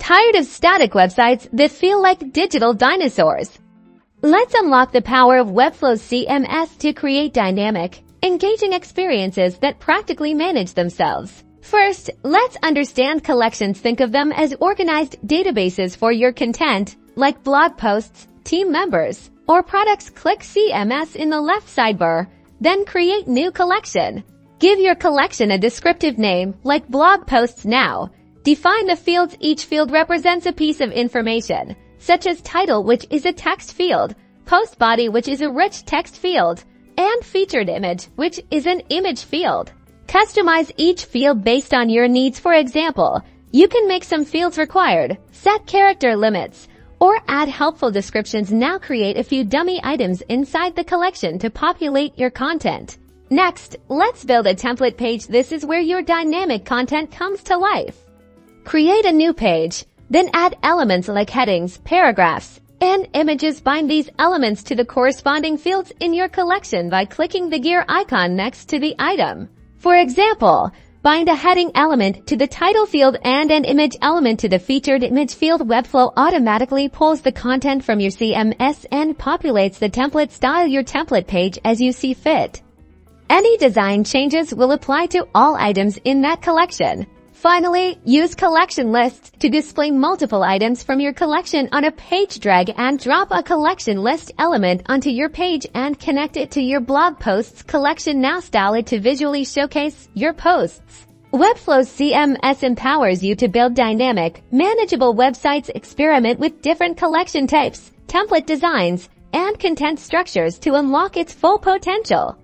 Tired of static websites that feel like digital dinosaurs? Let's unlock the power of Webflow's CMS to create dynamic, engaging experiences that practically manage themselves. First, let's understand collections. Think of them as organized databases for your content, like blog posts, team members, or products. Click CMS in the left sidebar, then create new collection. Give your collection a descriptive name, like blog posts now. Define the fields. Each field represents a piece of information, such as title, which is a text field, post body, which is a rich text field, and featured image, which is an image field. Customize each field based on your needs. For example, you can make some fields required, set character limits, or add helpful descriptions. Now create a few dummy items inside the collection to populate your content. Next, let's build a template page. This is where your dynamic content comes to life. Create a new page, then add elements like headings, paragraphs, and images. Bind these elements to the corresponding fields in your collection by clicking the gear icon next to the item. For example, bind a heading element to the title field and an image element to the featured image field. Webflow automatically pulls the content from your CMS and populates the template. Style your template page as you see fit. Any design changes will apply to all items in that collection. Finally, use collection lists to display multiple items from your collection on a page. Drag and drop a collection list element onto your page and connect it to your blog posts collection. Now style it to visually showcase your posts. Webflow's CMS empowers you to build dynamic, manageable websites. Experiment with different collection types, template designs, and content structures to unlock its full potential.